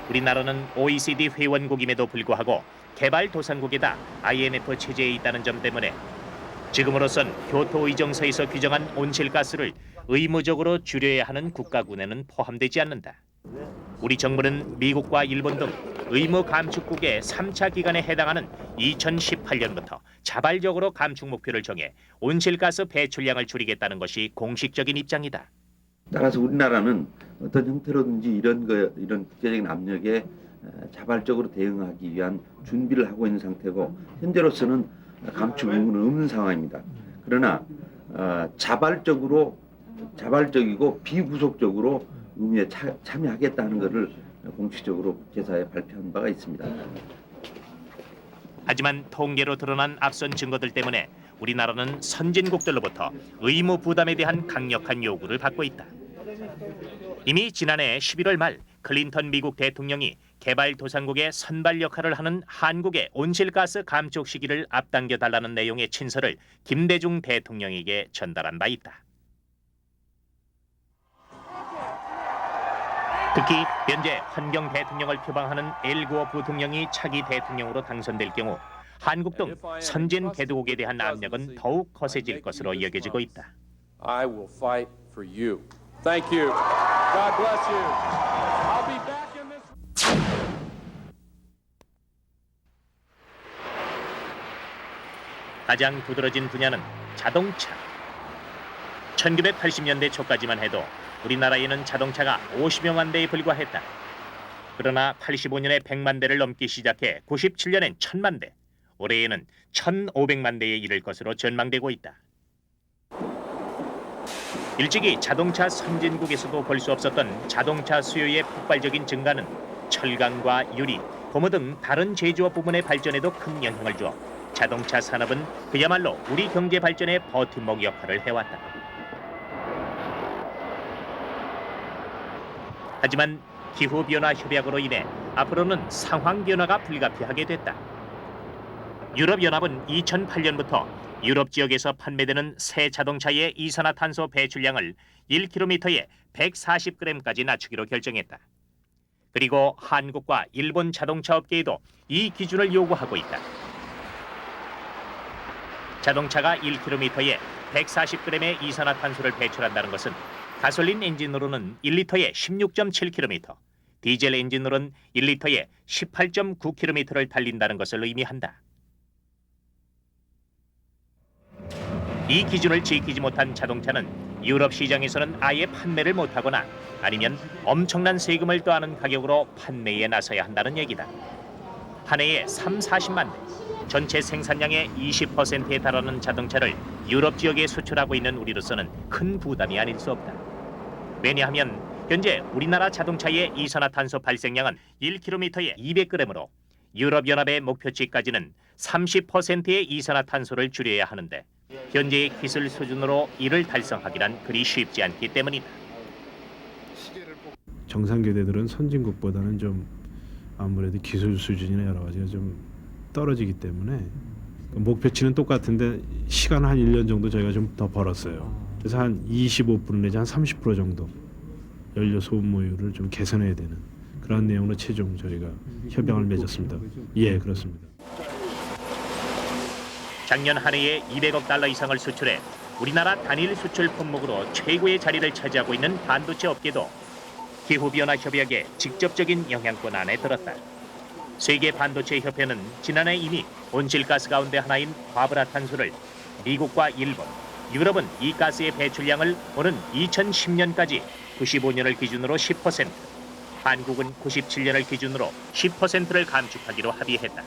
우리나라는 OECD 회원국임에도 불구하고 개발도상국이다 IMF 체제에 있다는 점 때문에 지금으로선 교토 의정서에서 규정한 온실가스를 의무적으로 줄여야 하는 국가군에는 포함되지 않는다. 우리 정부는 미국과 일본 등 의무 감축국의 3차 기간에 해당하는 2018년부터 자발적으로 감축 목표를 정해 온실가스 배출량을 줄이겠다는 것이 공식적인 입장이다. 따라서 우리나라는 어떤 형태로든지 이런 국제적인 압력에 자발적으로 대응하기 위한 준비를 하고 있는 상태고, 현재로서는 감축 의무는 없는 상황입니다. 그러나 자발적이고 비구속적으로 의무에 참여하겠다는 것을 공식적으로 국제사회에 발표한 바가 있습니다. 하지만 통계로 드러난 앞선 증거들 때문에 우리나라는 선진국들로부터 의무 부담에 대한 강력한 요구를 받고 있다. 이미 지난해 11월 말 클린턴 미국 대통령이 개발도상국의 선발 역할을 하는 한국의 온실가스 감축 시기를 앞당겨 달라는 내용의 친서를 김대중 대통령에게 전달한 바 있다. 특히 현재 환경 대통령을 표방하는 엘 고어 부통령이 차기 대통령으로 당선될 경우 한국 등 선진 개도국에 대한 압력은 더욱 거세질 것으로 여겨지고 있다. I will fight for you. Thank you. God bless you. I'll be back in this. 가장 두드러진 분야는 자동차. 1980년대 초까지만 해도 우리나라에는 자동차가 50여만 대에 불과했다. 그러나 85년에 100만 대를 넘기 시작해 97년엔 1000만 대, 올해에는 1500만 대에 이를 것으로 전망되고 있다. 일찍이 자동차 선진국에서도 볼 수 없었던 자동차 수요의 폭발적인 증가는 철강과 유리, 고무 등 다른 제조업 부문의 발전에도 큰 영향을 주어 자동차 산업은 그야말로 우리 경제 발전의 버팀목 역할을 해왔다. 하지만 기후변화 협약으로 인해 앞으로는 상황 변화가 불가피하게 됐다. 유럽연합은 2008년부터 유럽 지역에서 판매되는 새 자동차의 이산화탄소 배출량을 1km에 140g까지 낮추기로 결정했다. 그리고 한국과 일본 자동차 업계에도 이 기준을 요구하고 있다. 자동차가 1km에 140g의 이산화탄소를 배출한다는 것은 가솔린 엔진으로는 1리터에 16.7km, 디젤 엔진으로는 1리터에 18.9km를 달린다는 것을 의미한다. 이 기준을 지키지 못한 자동차는 유럽 시장에서는 아예 판매를 못하거나 아니면 엄청난 세금을 더하는 가격으로 판매에 나서야 한다는 얘기다. 한 해에 40만 대, 전체 생산량의 20%에 달하는 자동차를 유럽 지역에 수출하고 있는 우리로서는 큰 부담이 아닐 수 없다. 왜냐하면 현재 우리나라 자동차의 이산화탄소 발생량은 1km에 200g으로 유럽연합의 목표치까지는 30%의 이산화탄소를 줄여야 하는데 현재의 기술 수준으로 이를 달성하기란 그리 쉽지 않기 때문이다. 정상교대들은 선진국보다는 좀 아무래도 기술 수준이나 여러 가지가 좀 떨어지기 때문에 목표치는 똑같은데 시간 한 1년 정도 저희가 좀 더 벌었어요. 그래서 한 25% 내지 한 30% 정도 연료 소모율을 좀 개선해야 되는 그런 내용으로 최종 저희가 협약을 맺었습니다. 예, 그렇습니다. 작년 한 해에 200억 달러 이상을 수출해 우리나라 단일 수출 품목으로 최고의 자리를 차지하고 있는 반도체 업계도 기후변화 협약의 직접적인 영향권 안에 들었다. 세계 반도체 협회는 지난해 이미 온실가스 가운데 하나인 과불화탄소를 미국과 일본, 유럽은 이 가스의 배출량을 오는 2010년까지 95년을 기준으로 10%, 한국은 97년을 기준으로 10%를 감축하기로 합의했다.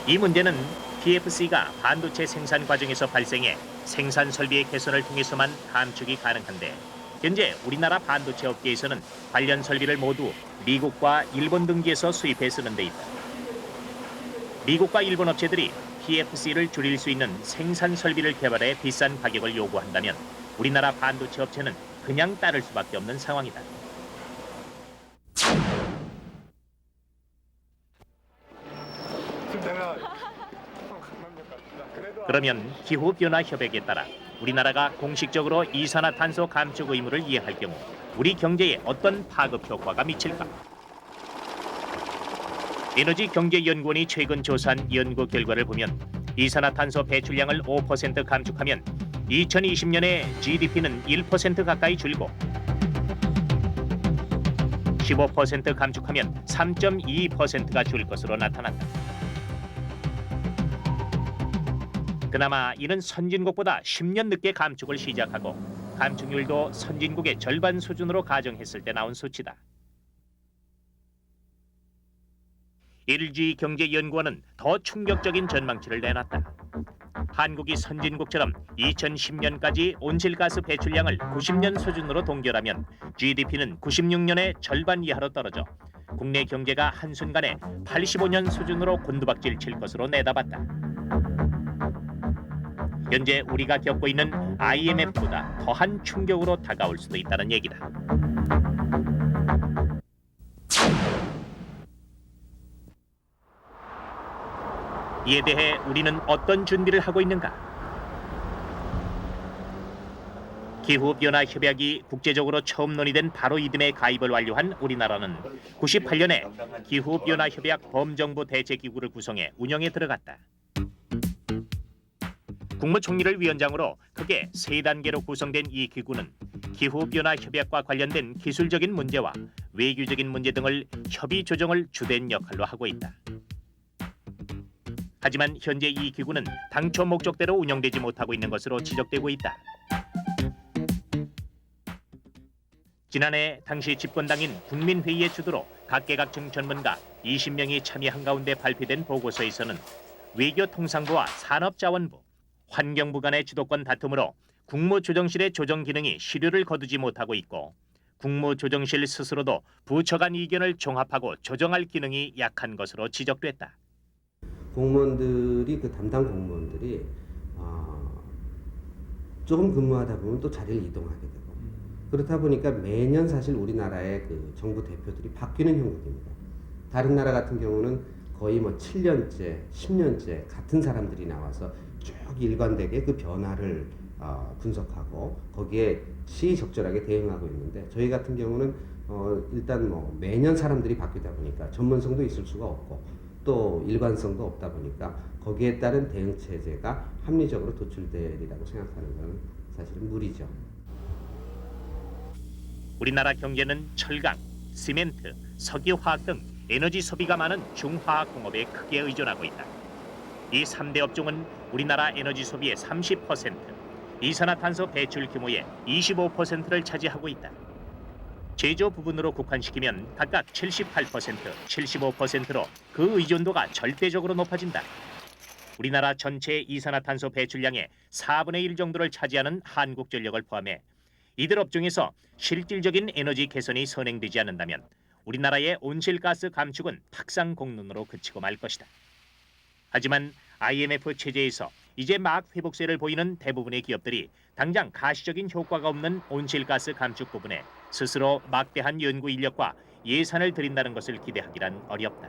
이 문제는 PFC가 반도체 생산 과정에서 발생해 생산 설비의 개선을 통해서만 감축이 가능한데 현재 우리나라 반도체 업계에서는 관련 설비를 모두 미국과 일본 등지에서 수입해 쓰는 데 있다. 미국과 일본 업체들이 PFC를 줄일 수 있는 생산 설비를 개발해 비싼 가격을 요구한다면 우리나라 반도체 업체는 그냥 따를 수밖에 없는 상황이다. 그러면 기후변화 협약에 따라 우리나라가 공식적으로 이산화탄소 감축 의무를 이행할 경우 우리 경제에 어떤 파급 효과가 미칠까? 에너지경제연구원이 최근 조사한 연구 결과를 보면 이산화탄소 배출량을 5% 감축하면 2020년에 GDP는 1% 가까이 줄고 15% 감축하면 3.2%가 줄 것으로 나타난다. 그나마 이는 선진국보다 10년 늦게 감축을 시작하고 감축률도 선진국의 절반 수준으로 가정했을 때 나온 수치다. LG경제연구원은 더 충격적인 전망치를 내놨다. 한국이 선진국처럼 2010년까지 온실가스 배출량을 90년 수준으로 동결하면 GDP는 96년의 절반 이하로 떨어져 국내 경제가 한순간에 85년 수준으로 곤두박질 칠 것으로 내다봤다. 현재 우리가 겪고 있는 IMF보다 더한 충격으로 다가올 수도 있다는 얘기다. 이에 대해 우리는 어떤 준비를 하고 있는가? 기후변화 협약이 국제적으로 처음 논의된 바로 이듬해 가입을 완료한 우리나라는 98년에 기후변화 협약 범정부 대책기구를 구성해 운영에 들어갔다. 국무총리를 위원장으로 크게 3단계로 구성된 이 기구는 기후변화 협약과 관련된 기술적인 문제와 외교적인 문제 등을 협의 조정을 주된 역할로 하고 있다. 하지만 현재 이 기구는 당초 목적대로 운영되지 못하고 있는 것으로 지적되고 있다. 지난해 당시 집권당인 국민회의의 주도로 각계각층 전문가 20명이 참여한 가운데 발표된 보고서에서는 외교통상부와 산업자원부, 환경부 간의 주도권 다툼으로 국무조정실의 조정 기능이 실효를 거두지 못하고 있고 국무조정실 스스로도 부처 간 의견을 종합하고 조정할 기능이 약한 것으로 지적됐다. 공무원들이 그 담당 공무원들이 조금 근무하다 보면 또 자리를 이동하게 되고 그렇다 보니까 매년 사실 우리나라의 그 정부 대표들이 바뀌는 형국입니다. 다른 나라 같은 경우는 거의 뭐 7년째, 10년째 같은 사람들이 나와서 쭉 일관되게 그 변화를 분석하고 거기에 시의적절하게 대응하고 있는데 저희 같은 경우는 일단 뭐 매년 사람들이 바뀌다 보니까 전문성도 있을 수가 없고 또 일관성도 없다 보니까 거기에 따른 대응 체제가 합리적으로 도출되리라고 생각하는 것은 사실은 무리죠. 우리나라 경제는 철강, 시멘트, 석유화학 등 에너지 소비가 많은 중화학 공업에 크게 의존하고 있다. 이 3대 업종은 우리나라 에너지 소비의 30%, 이산화탄소 배출 규모의 25%를 차지하고 있다. 제조 부분으로 국한시키면 각각 78%, 75%로 그 의존도가 절대적으로 높아진다. 우리나라 전체 이산화탄소 배출량의 4분의 1 정도를 차지하는 한국전력을 포함해 이들 업종에서 실질적인 에너지 개선이 선행되지 않는다면 우리나라의 온실가스 감축은 탁상공론으로 그치고 말 것이다. 하지만 IMF 체제에서 이제 막 회복세를 보이는 대부분의 기업들이 당장 가시적인 효과가 없는 온실가스 감축 부분에 스스로 막대한 연구 인력과 예산을 들인다는 것을 기대하기란 어렵다.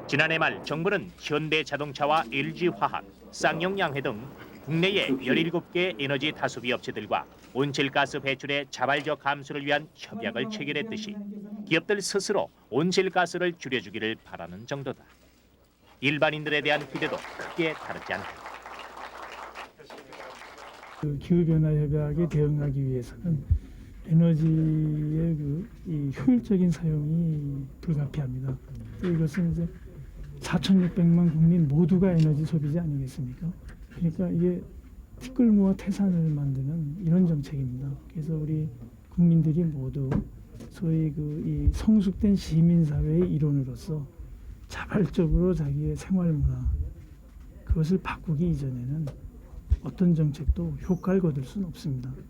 지난해 말 정부는 현대자동차와 LG화학, 쌍용양해 등 국내의 17개 에너지 다수비 업체들과 온실가스 배출의 자발적 감수를 위한 협약을 체결했듯이 기업들 스스로 온실가스를 줄여주기를 바라는 정도다. 일반인들에 대한 기대도 크게 다르지 않다. 그 기후변화 협약에 대응하기 위해서는 에너지의 이 효율적인 사용이 불가피합니다. 이것은 이제 4,600만 국민 모두가 에너지 소비자 아니겠습니까? 그러니까 이게 티끌모아 태산을 만드는 이런 정책입니다. 그래서 우리 국민들이 모두 소위 이 성숙된 시민사회의 일원으로서 자발적으로 자기의 생활문화 그것을 바꾸기 이전에는 어떤 정책도 효과를 거둘 수는 없습니다.